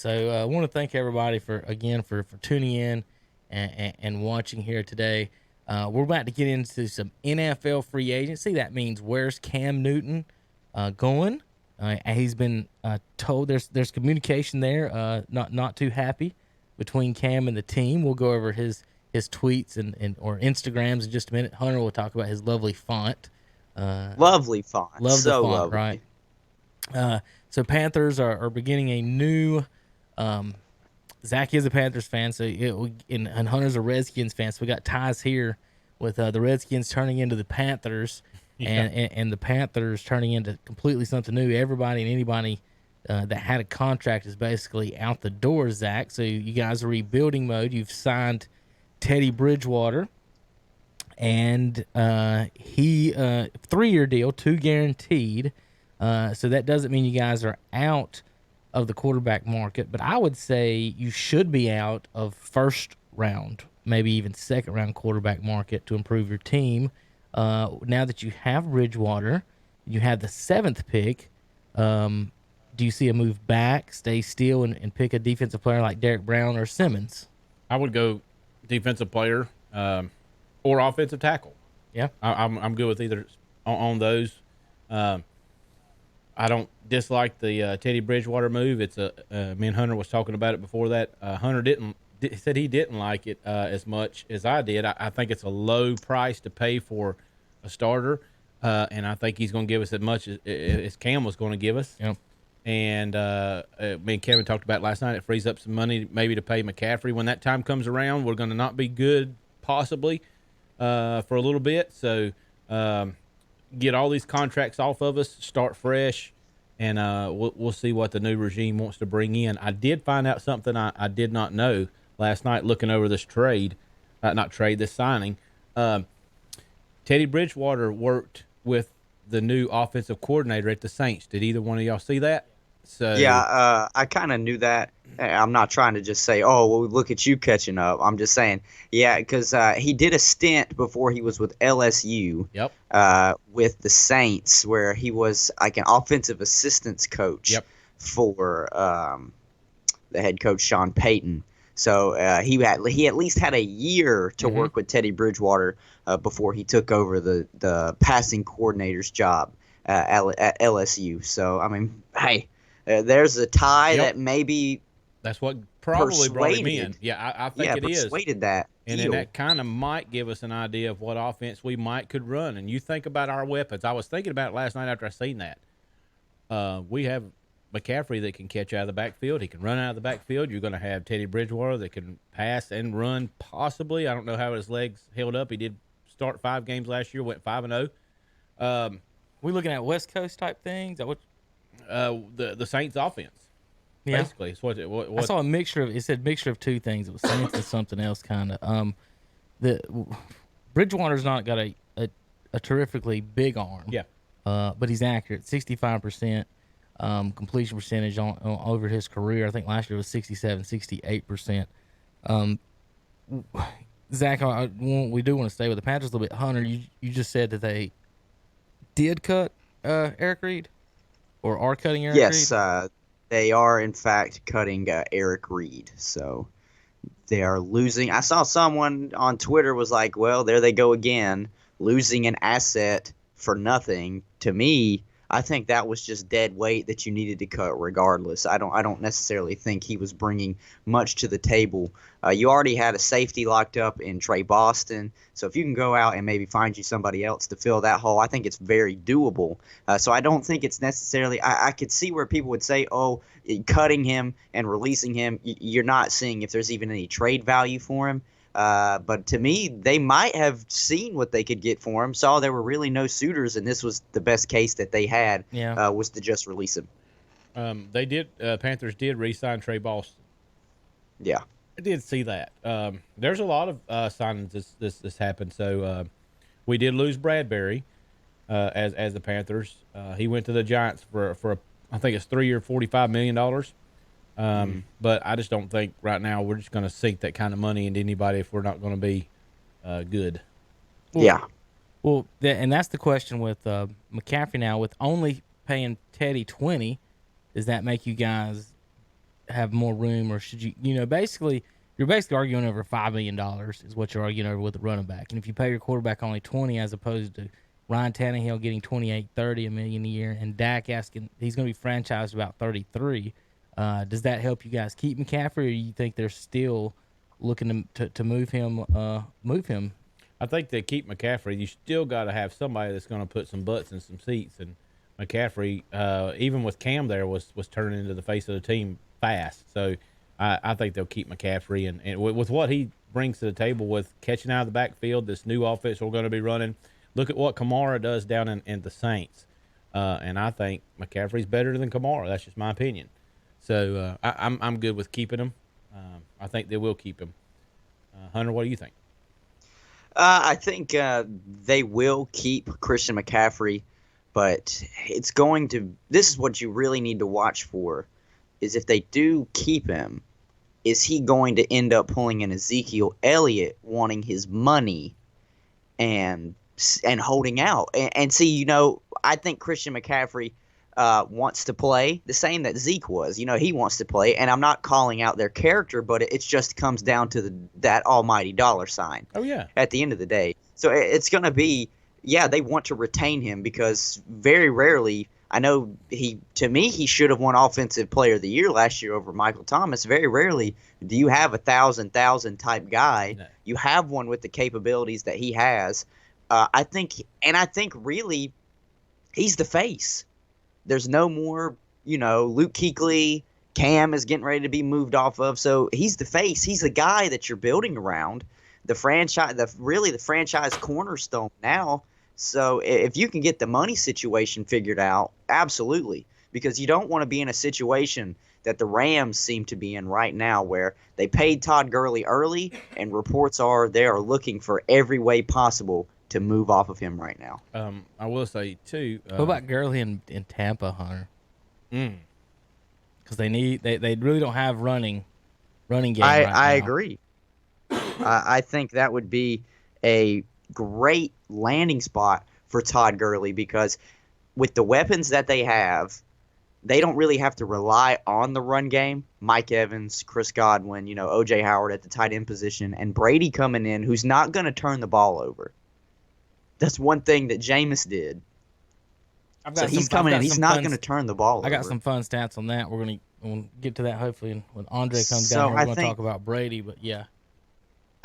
So I want to thank everybody for tuning in and watching here today. We're about to get into some NFL free agency. That means where's Cam Newton going? He's been told there's communication there. Not too happy between Cam and the team. We'll go over his tweets and or Instagrams in just a minute. Hunter will talk about his lovely font. Lovely font. Love the So font, right? lovely. So Panthers are beginning a new. Zach is a Panthers fan, so and Hunter's a Redskins fan. So we got ties here with the Redskins turning into the Panthers, and the Panthers turning into completely something new. Everybody and anybody that had a contract is basically out the door. Zach, so you guys are rebuilding mode. You've signed Teddy Bridgewater, and he 3-year deal, 2 guaranteed. So that doesn't mean you guys are out of the quarterback market, but I would say you should be out of first round, maybe even second round quarterback market to improve your team. Now that you have Bridgewater, you have the 7th pick. Do you see a move back, stay still, and pick a defensive player like Derek Brown or Simmons? I would go defensive player or offensive tackle. Yeah, I'm good with either on those. I don't dislike the Teddy Bridgewater move. It's me and Hunter was talking about it before that. Hunter said he didn't like it as much as I did. I think it's a low price to pay for a starter, and I think he's going to give us as much as Cam was going to give us. Yep. And me and Kevin talked about it last night. It frees up some money maybe to pay McCaffrey when that time comes around. We're going to not be good possibly for a little bit. So get all these contracts off of us, start fresh, and we'll see what the new regime wants to bring in. I did find out something I did not know last night looking over this this signing. Teddy Bridgewater worked with the new offensive coordinator at the Saints. Did either one of y'all see that? So Yeah, I kind of knew that. I'm not trying to just say, "Oh, well, look at you catching up." I'm just saying, yeah, because he did a stint before he was with LSU. Yep. With the Saints, where he was like an offensive assistance coach. Yep. For the head coach Sean Payton. So he at least had a year to work with Teddy Bridgewater before he took over the passing coordinator's job at LSU. So I mean, hey, there's a tie that maybe that's what probably brought him in. persuaded. Yeah, I think it is. Persuaded that And deal. then that kind of might give us an idea of what offense we could run. And you think about our weapons. I was thinking about it last night after I seen that. We have McCaffrey that can catch out of the backfield. He can run out of the backfield. You're going to have Teddy Bridgewater that can pass and run possibly. I don't know how his legs held up. He did start 5 games last year, went 5-0. We looking at West Coast type things. The Saints offense. Yeah. Basically, it's what I saw a mixture of. It said mixture of 2 things. It was Saints and something else, kind of. The Bridgewater's not got a terrifically big arm. Yeah. But he's accurate. 65% completion percentage on over his career. I think last year was 67, 68%. Zach, we do want to stay with the Panthers a little bit. Hunter, you just said that they did cut Eric Reed, or are cutting Eric Reed? Yes, they are in fact cutting Eric Reed. So they are losing. I saw someone on Twitter was like, "Well, there they go again, losing an asset for nothing." To me, I think that was just dead weight that you needed to cut regardless. I don't necessarily think he was bringing much to the table. You already had a safety locked up in Trey Boston, so if you can go out and maybe find you somebody else to fill that hole, I think it's very doable. So I don't think it's necessarily. I could see where people would say, "Oh, cutting him and releasing him, you're not seeing if there's even any trade value for him." But to me, they might have seen what they could get for him, saw there were really no suitors, and this was the best case that they had, was to just release him. They did. Panthers did re-sign Trey Boston. Yeah. I did see that. There's a lot of signings this happened. So we did lose Bradbury as the Panthers. He went to the Giants for I think it's 3 year, $45 million. But I just don't think right now we're just going to sink that kind of money into anybody if we're not going to be good. Well, and that's the question with McCaffrey now. With only paying Teddy 20, does that make you guys have more room, or should you, basically you're basically arguing over $5 million is what you're arguing over with a running back. And if you pay your quarterback only 20, as opposed to Ryan Tannehill getting 28, 30 a million a year, and Dak asking he's going to be franchised about 33, does that help you guys keep McCaffrey, or you think they're still looking to move him? Move him. I think they keep McCaffrey. You still got to have somebody that's going to put some butts in some seats. And McCaffrey, even with Cam there, was turning into the face of the team fast. So I think they'll keep McCaffrey. And with what he brings to the table with catching out of the backfield, this new offense we're going to be running, look at what Kamara does down in the Saints. And I think McCaffrey's better than Kamara. That's just my opinion. So I'm good with keeping him. I think they will keep him. Hunter, what do you think? I think they will keep Christian McCaffrey, but it's going to. This is what you really need to watch for: is if they do keep him, is he going to end up pulling an Ezekiel Elliott, wanting his money, and holding out? And see, I think Christian McCaffrey wants to play the same that Zeke was. He wants to play, and I'm not calling out their character, but it just comes down to that almighty dollar sign. Oh, yeah. At the end of the day. So it's going to be, they want to retain him because very rarely, I know he should have won Offensive Player of the Year last year over Michael Thomas. Very rarely do you have a thousand type guy. No. You have one with the capabilities that he has. I think really he's the face. There's no more, Luke Kuechly, Cam is getting ready to be moved off of. So he's the face. He's the guy that you're building around. The franchise, the franchise cornerstone now. So if you can get the money situation figured out, absolutely. Because you don't want to be in a situation that the Rams seem to be in right now where they paid Todd Gurley early and reports are they are looking for every way possible to move off of him right now. I will say too. What about Gurley in Tampa, Hunter? Because they really don't have running game. I agree. I think that would be a great landing spot for Todd Gurley because with the weapons that they have, they don't really have to rely on the run game. Mike Evans, Chris Godwin, O.J. Howard at the tight end position, and Brady coming in, who's not going to turn the ball over. That's one thing that Jameis did. So he's coming in. He's not going to turn the ball over. I got some fun stats on that. We're going to get to that hopefully when Andrey comes down here. We're going to talk about Brady, but yeah.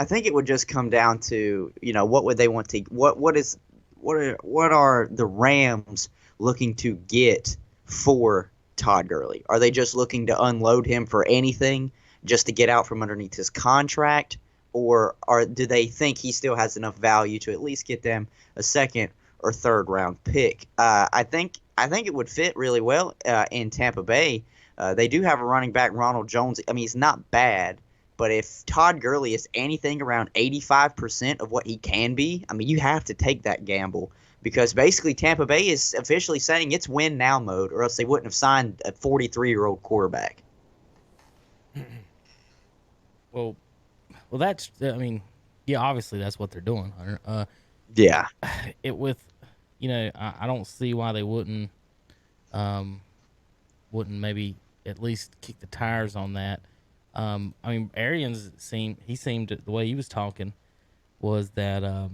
I think it would just come down to, what would they want to what are the Rams looking to get for Todd Gurley? Are they just looking to unload him for anything just to get out from underneath his contract? Or do they think he still has enough value to at least get them a second or third round pick? I think it would fit really well in Tampa Bay. They do have a running back, Ronald Jones. I mean, he's not bad, but if Todd Gurley is anything around 85% of what he can be, I mean, you have to take that gamble because basically Tampa Bay is officially saying it's win now mode, or else they wouldn't have signed a 43-year-old quarterback. Well, that's. I mean, yeah, obviously that's what they're doing, Hunter. Yeah. I don't see why they wouldn't maybe at least kick the tires on that. I mean, Arians seemed the way he was talking was that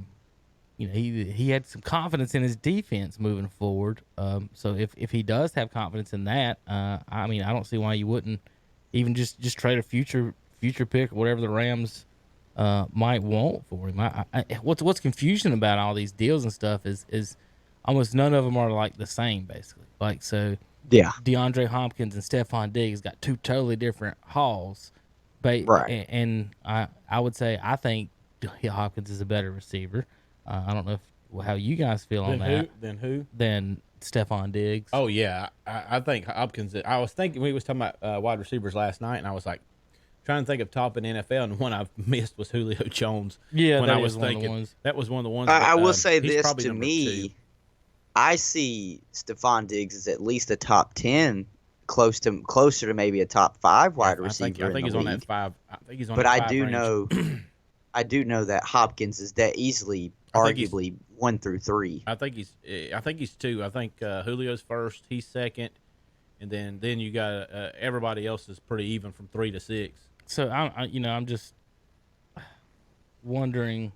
he had some confidence in his defense moving forward. So if he does have confidence in that, I mean, I don't see why you wouldn't even just trade a future pick, whatever the Rams might want for him. What's confusing about all these deals and stuff is almost none of them are like the same, basically. Like, so yeah, DeAndre Hopkins and Stephon Diggs got two totally different hauls. Right. And I would say I think Hopkins is a better receiver. I don't know how you guys feel on that. Than Stephon Diggs. Oh, yeah. I think Hopkins. I was thinking, we was talking about wide receivers last night, and I was like, trying to think of top in NFL, and the one I missed was Julio Jones. Yeah, when that I was was thinking, one of the ones. That was one of the ones. I will say this to me, I see Stephon Diggs as at least a top 10, closer to maybe a top 5 wide receiver. I think he's on that 5. I think he's on. But that 5 I do range. know, I do know that Hopkins is that easily, arguably 1 through 3. I think he's 2. I think Julio's first, he's second, and then you got everybody else is pretty even from 3 to 6. So I'm just wondering.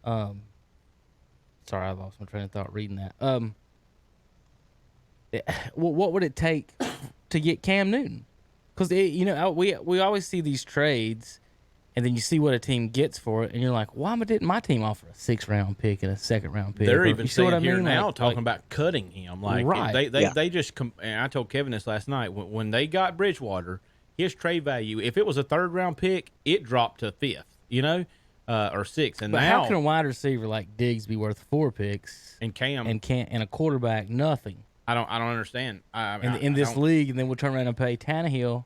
Sorry, I lost my train of thought reading that. What would it take to get Cam Newton? Because we always see these trades, and then you see what a team gets for it, and you're like, why didn't my team offer a 6th-round pick and a 2nd-round pick? They're Or, even you see what saying I here mean? now talking about cutting him. Like Right. they just and I told Kevin this last night when they got Bridgewater, his trade value, if it was a 3rd-round pick, it dropped to 5th, or 6th. And But now how can a wide receiver like Diggs be worth 4 picks and Cam and a quarterback nothing? I don't understand. In this league, and then we'll turn around and pay Tannehill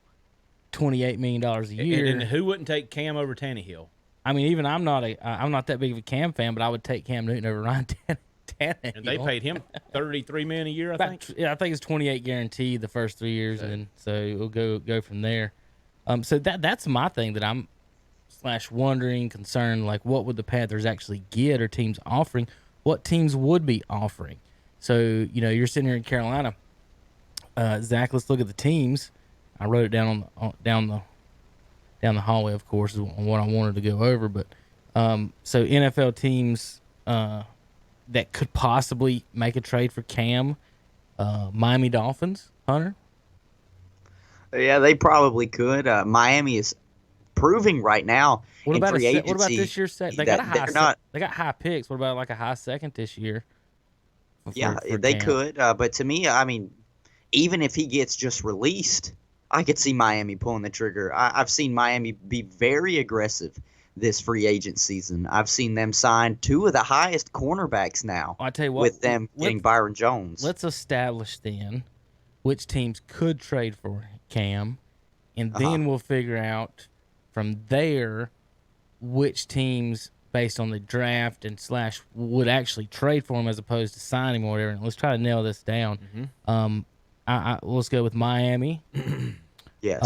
$28 million a year. And who wouldn't take Cam over Tannehill? I mean, even I'm not that big of a Cam fan, but I would take Cam Newton over Ryan Tannehill. And they paid him $33 million a year, I think. Yeah, I think it's 28 guaranteed the first 3 years, and then so we'll go from there. So that's my thing that I'm wondering, concerned, like what would the Panthers actually get, or teams offering? What teams would be offering? So you're sitting here in Carolina, Zach. Let's look at the teams. I wrote it down down the hallway, of course, is what I wanted to go over. But so NFL teams that could possibly make a trade for Cam, Miami Dolphins, Hunter. Yeah, they probably could. Miami is proving right now What in about free agency. what about this year's set? They that got a high. they're not. They got high picks. What about like a high second this year? For They Cam? could. But to me, I mean, even if he gets just released, I could see Miami pulling the trigger. I've seen Miami be very aggressive this free agent season. I've seen them sign 2 of the highest cornerbacks now. I tell you what, with them getting Byron Jones. Let's establish then which teams could trade for Cam, and then we'll figure out from there which teams, based on the draft and / would actually trade for him as opposed to signing him or whatever. Let's try to nail this down. Let's go with Miami. Yes.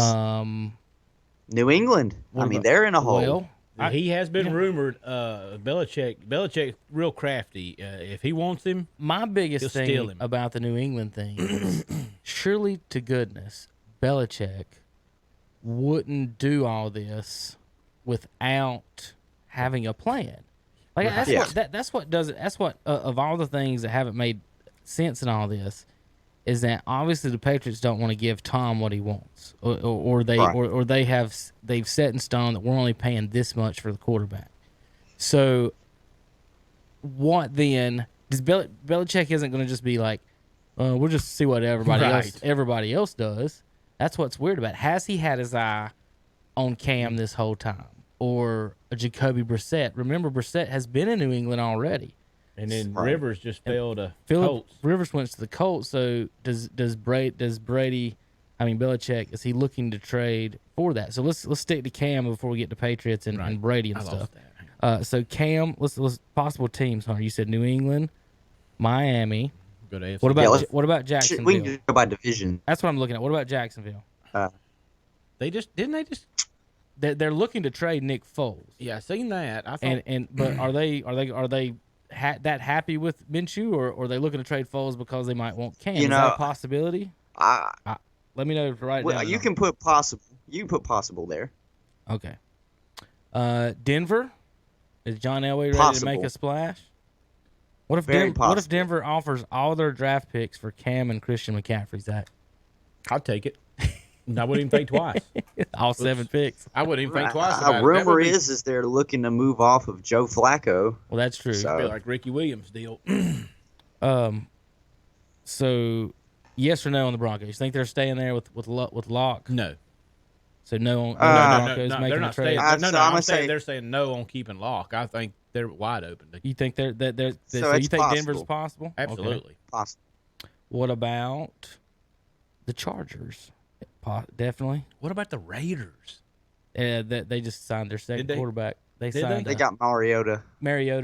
New England. I mean, they're in a hole. Well, He has been rumored. Belichick, real crafty. If he wants him, my biggest he'll steal thing him. about the New England thing is surely to goodness Belichick wouldn't do all this without having a plan. Like that's what does it. That's what of all the things that haven't made sense in all this is that obviously the Patriots don't want to give Tom what he wants, or they've set in stone that we're only paying this much for the quarterback. So what then? Does Belichick isn't going to just be like, we'll just see what everybody else does. That's what's weird about it. Has he had his eye on Cam this whole time, or a Jacoby Brissett? Remember, Brissett has been in New England already. And then Rivers just fell to Colts. Rivers went to the Colts. So does Brady? I mean Belichick, is he looking to trade for that? So let's stick to Cam before we get to Patriots and Brady and stuff. So Cam, let's possible teams. Huh? You said New England, Miami. Good answer. What about Jacksonville? We can go by division. That's what I'm looking at. What about Jacksonville? They're looking to trade Nick Foles. Yeah, I seen that. I thought, but are they that happy with Minshew, or are they looking to trade Foles because they might want Cam? Is that a possibility? Let me know right now. You can put possible. You can put possible there. Okay. Denver, is John Elway ready to make a splash? What if Denver offers all their draft picks for Cam and Christian McCaffrey, Zach? I'll take it. I wouldn't even think twice. All 7 picks. I wouldn't even think twice about it. Rumor is they're looking to move off of Joe Flacco. Well, that's true. So, be like Ricky Williams' deal. So, yes or no on the Broncos? You think they're staying there with Locke? No. So no, Broncos making they're a not trade. staying. I'm saying they're saying no on keeping Locke. I think they're wide open. You think so you think possible. Denver's possible? Absolutely. Okay. Possible. What about the Chargers? Definitely. What about the Raiders? They just signed their second quarterback. They got Mariota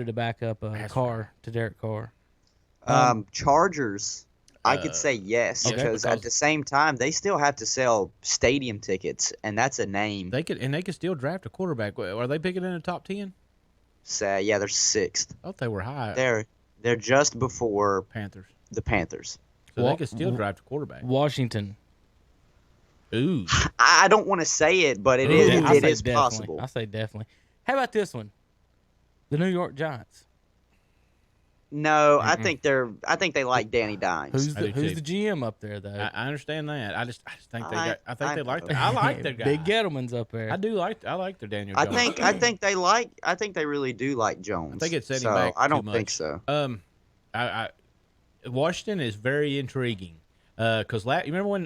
to back up to Derek Carr. Chargers. I could say yes because at the same time they still have to sell stadium tickets, and that's a name. They could still draft a quarterback. Are they picking in the top 10? So they're 6th. I thought they were high. They're just before Panthers. The Panthers. So they could still draft a quarterback. Washington. Ooh. I don't want to say it, but it Ooh, is I it say is definitely. possible. I say definitely. How about this one? The New York Giants. No, I think they like Danny Dimes. Who's I do the too. GM up there though? I understand that. I just think I they like know. their. I like their guy. Big Gettleman's up there. I like their Daniel I Jones. think they really do like Jones. I think it's setting so back. I don't too much. think so. Washington is very intriguing. Because you remember when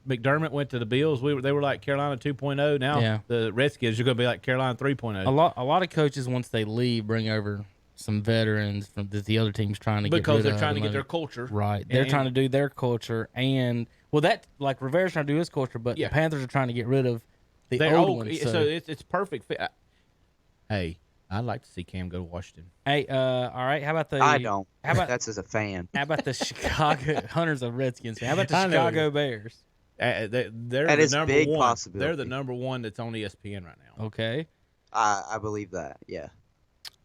McDermott went to the Bills? They were like Carolina 2.0. Now the Redskins are going to be like Carolina 3.0. A lot of coaches once they leave bring over some veterans from that the other team's trying to because get rid they're of trying to get and their culture right. They're trying to do their culture and that like Rivera's trying to do his culture, but the Panthers are trying to get rid of the old ones. So it's perfect fit. Hey, I'd like to see Cam go to Washington. Hey, all right. How about the? I don't. How about that's as a fan. How about the Chicago Hunters of Redskins? How about the Chicago Bears? They're That the is number big one. possibility. They're the number one that's on ESPN right now. Okay. I believe that. Yeah.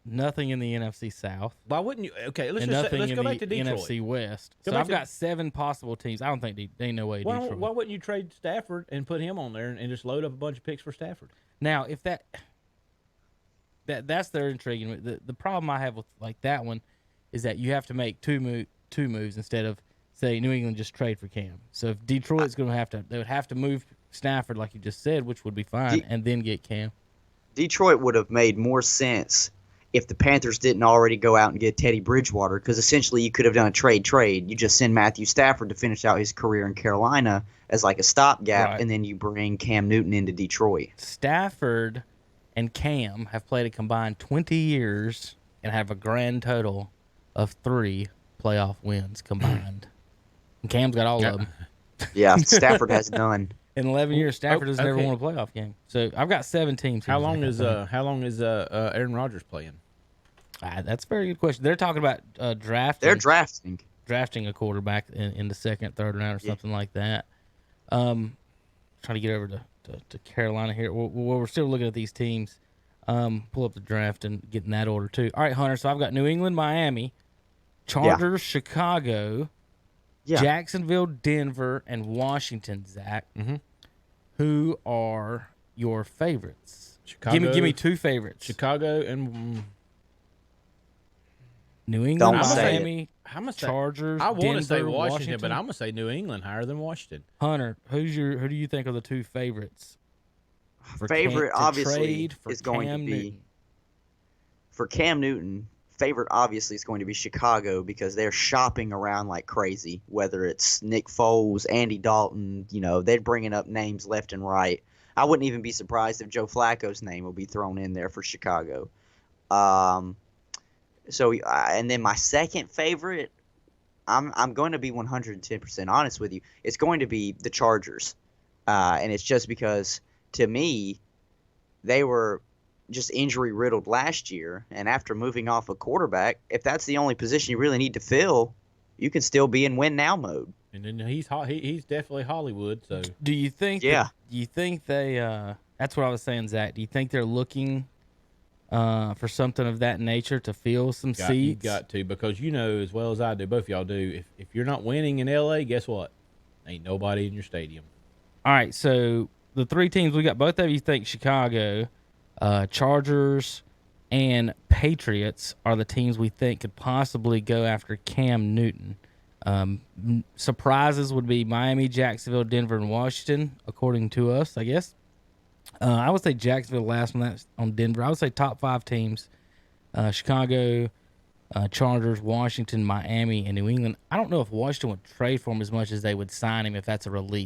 Nothing in the NFC South. Why wouldn't you? Okay, let's nothing go in back the to Detroit. NFC West. Go So back I've to- got 7 possible teams. I don't think there ain't no way Detroit. Why wouldn't you trade Stafford and put him on there and just load up a bunch of picks for Stafford? Now, if that's their intriguing. The problem I have with like that one is that you have to make two moves instead of say New England just trade for Cam. So if Detroit's going to they would have to move Stafford like you just said, which would be fine, and then get Cam. Detroit would have made more sense if the Panthers didn't already go out and get Teddy Bridgewater, because essentially you could have done a trade. You just send Matthew Stafford to finish out his career in Carolina as like a stopgap, Right. and then you bring Cam Newton into Detroit. Stafford and Cam have played a combined 20 years and have a grand total of 3 playoff wins combined. And Cam's got all of them. Yeah, Stafford has none. In 11 years, Stafford has never okay. won a playoff game. So I've got 7 teams. How long is Aaron Rodgers playing? That's a very good question. They're talking about drafting. They're drafting a quarterback in the second, third round, or something like that. Trying to get over to Carolina here. We're still looking at these teams. Pull up the draft and get in that order too. All right, Hunter. So I've got New England, Miami, Chargers, Chicago, Jacksonville, Denver, and Washington. Zach, who are your favorites? Chicago, Give me 2 favorites. Chicago and New England, Don't say Miami, Chargers. I want to say Denver, Washington, but I'm gonna say New England higher than Washington. Hunter, who do you think are the 2 favorites? Favorite to obviously trade for is going Cam to be Newton. for Cam Newton. Favorite obviously is going to be Chicago because they're shopping around like crazy. Whether it's Nick Foles, Andy Dalton, they're bringing up names left and right. I wouldn't even be surprised if Joe Flacco's name will be thrown in there for Chicago. And then my second favorite, I'm going to be 110% honest with you. It's going to be the Chargers, and it's just because to me, they were just injury riddled last year, and after moving off a quarterback, if that's the only position you really need to fill, you can still be in win now mode. And then he's definitely Hollywood. So Do you think? Yeah. Do you think they? That's what I was saying, Zach. Do you think they're looking for something of that nature to fill some seats? You got to, because as well as I do, both of y'all do. If you're not winning in LA, guess what? Ain't nobody in your stadium. All right. So the 3 teams we got, both of you think Chicago, Chargers, and Patriots are the teams we think could possibly go after Cam Newton. Surprises would be Miami, Jacksonville, Denver, and Washington, according to us, I guess. I would say Jacksonville last on Denver. I would say top 5 teams: Chicago, Chargers, Washington, Miami, and New England. I don't know if Washington would trade for him as much as they would sign him if that's a release.